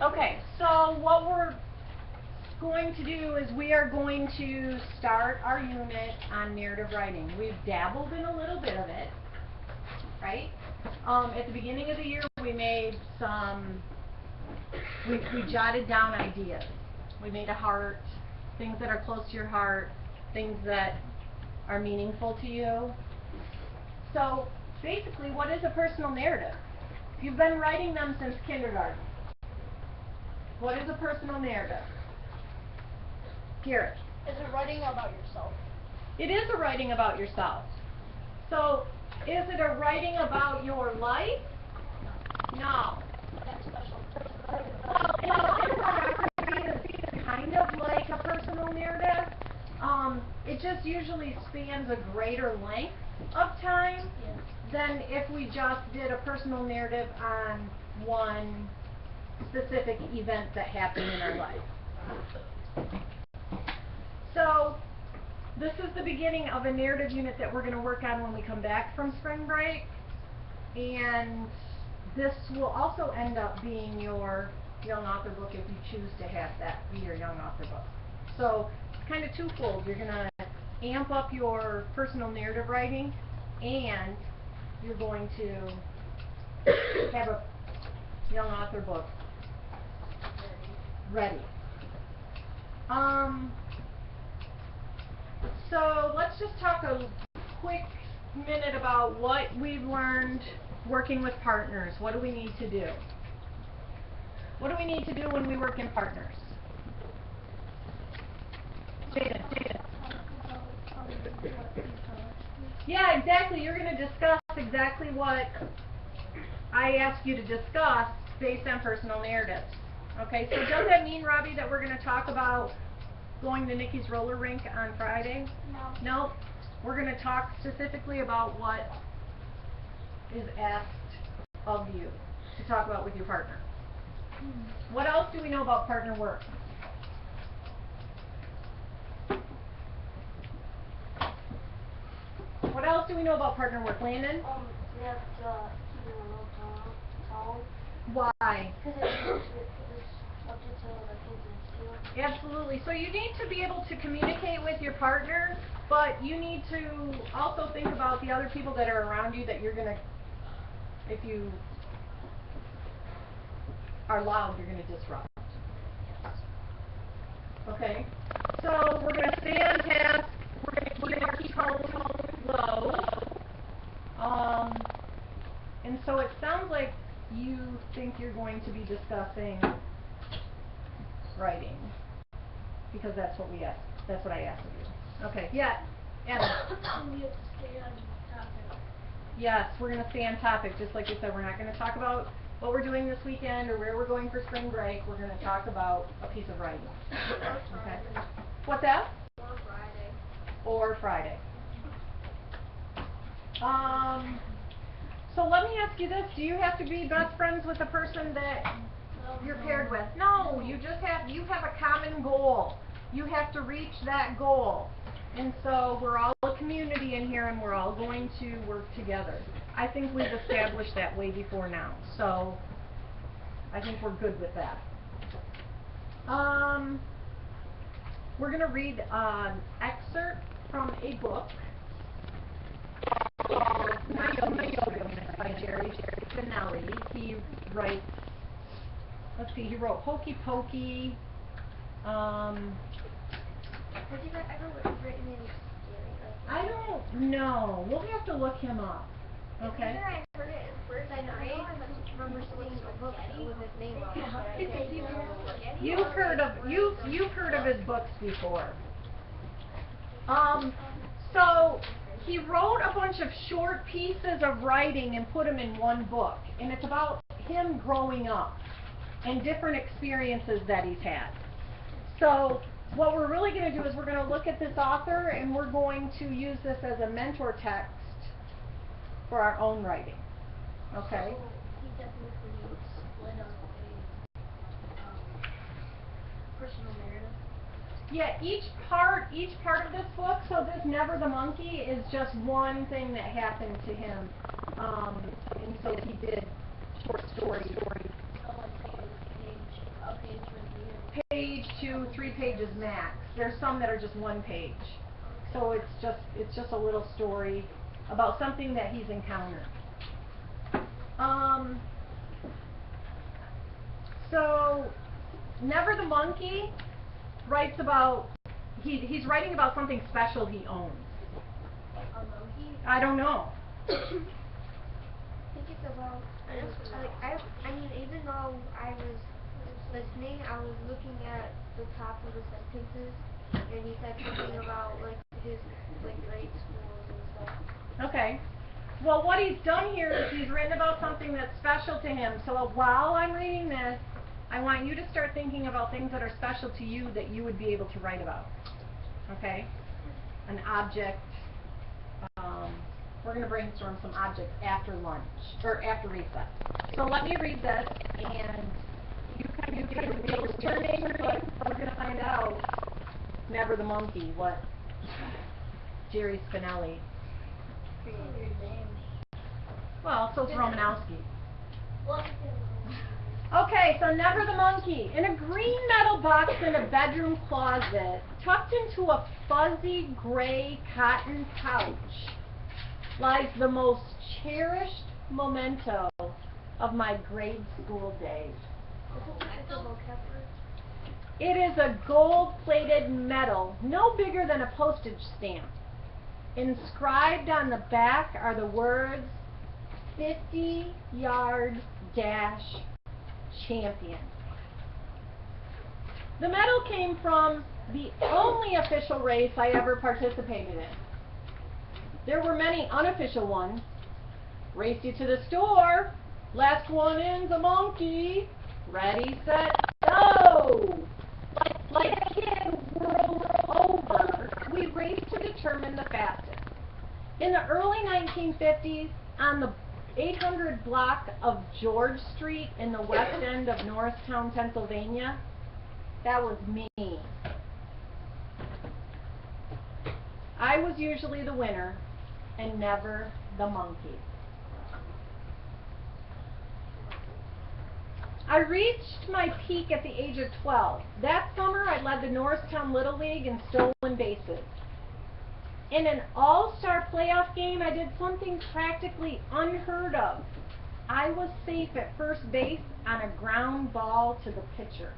Okay, so what we're going to do is we are going to start our unit on narrative writing. We've dabbled in a little bit of it, right? At the beginning of the year, we made we jotted down ideas. We made a heart, things that are close to your heart, things that are meaningful to you. So basically, what is a personal narrative? You've been writing them since kindergarten. What is a personal narrative? Garrett. Is it writing about yourself? It is a writing about yourself. So, is it a writing about your life? No. That's special. It's kind of like a personal narrative. It just usually spans a greater length of time than if we just did a personal narrative on one specific event that happened in our life. So, this is the beginning of a narrative unit that we're going to work on when we come back from spring break. And this will also end up being your young author book if you choose to have that be your young author book. So, it's kind of twofold. You're going to amp up your personal narrative writing, and you're going to have a young author book ready. So let's just talk a quick minute about what we've learned working with partners. What do we need to do? What do we need to do when we work in partners? Jaden. Yeah, exactly. You're going to discuss exactly what I asked you to discuss based on personal narratives. Okay, so does that mean, Robbie, that we're going to talk about going to Nikki's roller rink on Friday? No. No. We're going to talk specifically about what is asked of you to talk about with your partner. What else do we know about partner work? What else do we know about partner work, Landon? You have to keep it a low tone. Why? Because it's subject to other things too. Absolutely. So you need to be able to communicate with your partner, but you need to also think about the other people that are around you that you're going to, if you are loud, you're going to disrupt. Okay? So we're going to stay on task. We're going to keep our tone low. And so it sounds like you think you're going to be discussing writing, because that's what we asked. That's what I asked of you. Okay. Yeah. Adam. We have to stay on topic. Yes, we're going to stay on topic, just like you said. We're not going to talk about what we're doing this weekend or where we're going for spring break. We're going to talk about a piece of writing. Okay. What's that? Or Friday. Or Friday. So let me ask you this. Do you have to be best friends with the person that you're paired with? No, you have a common goal. You have to reach that goal. And so we're all a community in here, and we're all going to work together. I think we've established that way before now. So I think we're good with that. We're going to read an excerpt from a book called My Yoga Unit by Jerry Finelli. He writes, he wrote Hokey Pokey. Has he ever written any scary? I don't know. We'll have to look him up. Okay. I heard it first. I remember seeing a book with his name on it. You've heard of his books before. So he wrote a bunch of short pieces of writing and put them in one book, and it's about him growing up and different experiences that he's had. So what we're really going to do is we're going to look at this author, and we're going to use this as a mentor text for our own writing. Okay? So he definitely split up a personal narrative. Yeah, each part of this book, so this Never the Monkey is just one thing that happened to him. And so he did short stories. So like page pages max. There's some that are just 1 page. So it's just a little story about something that he's encountered. So Never the Monkey writes about he's writing about something special he owns. Like a monkey? I don't know. I think it's about, I mean, even though I was listening, I was looking at the top of the sentences, and he said something about, like, his, like, grade schools and stuff. Okay. Well, what he's done here is he's written about something that's special to him. So while I'm reading this, I want you to start thinking about things that are special to you that you would be able to write about. Okay? An object. We're going to brainstorm some objects after lunch, or after recess. So let me read this, and you can read your name, but we're going to find out, Never the Monkey, what Jerry Spinelli. Well, so's Romanowski. Okay, so Never the Monkey. In a green metal box in a bedroom closet, tucked into a fuzzy gray cotton pouch, lies the most cherished memento of my grade school days. It's a vocab word. It is a gold-plated medal, no bigger than a postage stamp. Inscribed on the back are the words, 50-yard dash champion. The medal came from the only official race I ever participated in. There were many unofficial ones. Race you to the store. Last one in's a monkey. Ready, set, go! Like a kid world over, we raced to determine the fastest. In the early 1950s, on the 800 block of George Street in the west end of Norristown, Pennsylvania, that was me. I was usually the winner and never the monkey. I reached my peak at the age of 12. That summer, I led the Norristown Little League in stolen bases. In an all-star playoff game, I did something practically unheard of. I was safe at first base on a ground ball to the pitcher.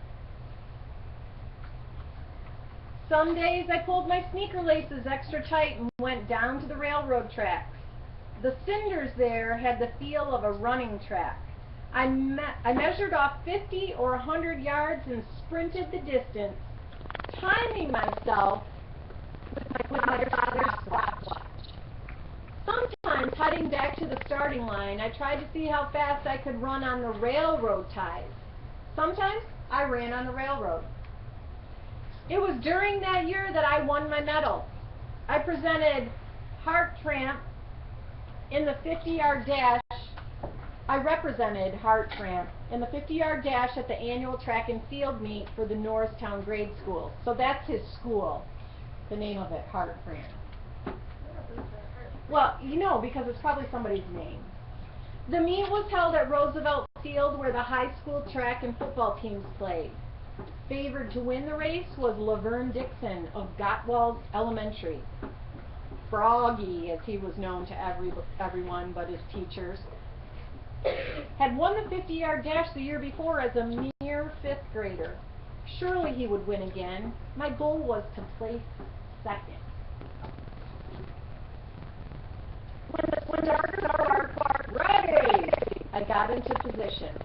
Some days I pulled my sneaker laces extra tight and went down to the railroad tracks. The cinders there had the feel of a running track. I measured off 50 or 100 yards and sprinted the distance, timing myself with my father's stopwatch. Sometimes, heading back to the starting line, I tried to see how fast I could run on the railroad ties. Sometimes, I ran on the railroad. It was during that year that I won my medal. I presented Heart Tramp in the 50-yard dash. I represented Heart Tramp in the 50-yard dash at the annual track and field meet for the Norristown grade school. So that's his school, the name of it, Heart Tramp. Well, you know, because it's probably somebody's name. The meet was held at Roosevelt Field where the high school track and football teams played. Favored to win the race was Laverne Dixon of Gottwald Elementary. Froggy, as he was known to everyone but his teachers, had won the 50-yard dash the year before as a mere 5th grader. Surely he would win again. My goal was to place second. When the starter ready, I got into position.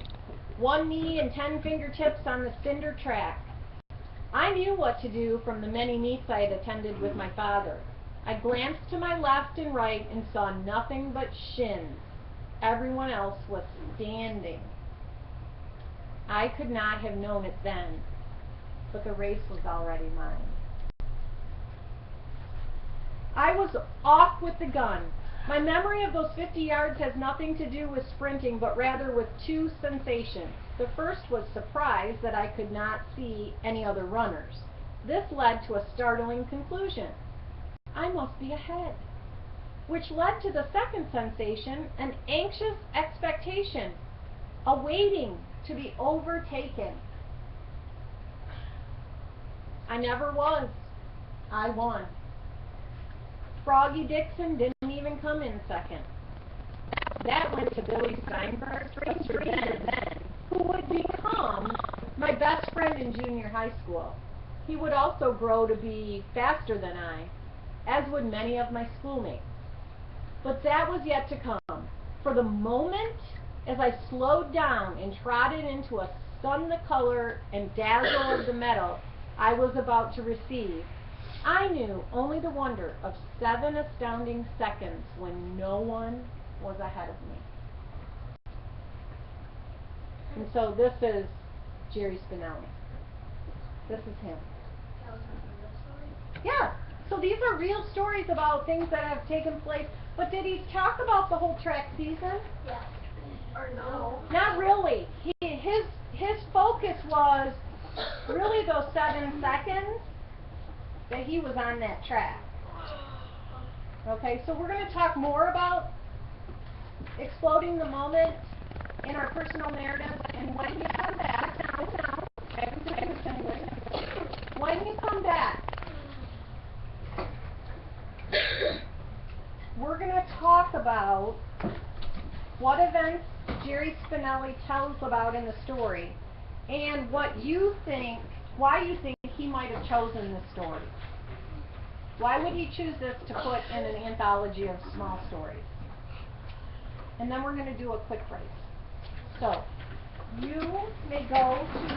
One knee and 10 fingertips on the cinder track. I knew what to do from the many meets I had attended with my father. I glanced to my left and right and saw nothing but shins. Everyone else was standing. I could not have known it then, but the race was already mine. I was off with the gun. My memory of those 50 yards has nothing to do with sprinting, but rather with two sensations. The first was surprise that I could not see any other runners. This led to a startling conclusion. I must be ahead. Which led to the second sensation, an anxious expectation, awaiting to be overtaken. I never was. I won. Froggy Dixon didn't even come in second. That went to Billy Steinberg, who would become my best friend in junior high school. He would also grow to be faster than I, as would many of my schoolmates. But that was yet to come. For the moment, as I slowed down and trotted into a sun the color and dazzle of the medal I was about to receive, I knew only the wonder of 7 astounding seconds when no one was ahead of me. And so this is Jerry Spinelli. This is him. That was a real story? Yeah. So these are real stories about things that have taken place. But did he talk about the whole track season? Yeah. Or no? Not really. His focus was really those 7 seconds that he was on that track. Okay, so we're going to talk more about exploding the moment in our personal narrative, and when you come back, when you come back, we're going to talk about what events Jerry Spinelli tells about in the story, and what you think, why you think he might have chosen this story. Why would he choose this to put in an anthology of small stories? And then we're going to do a quick race. So, you may go to the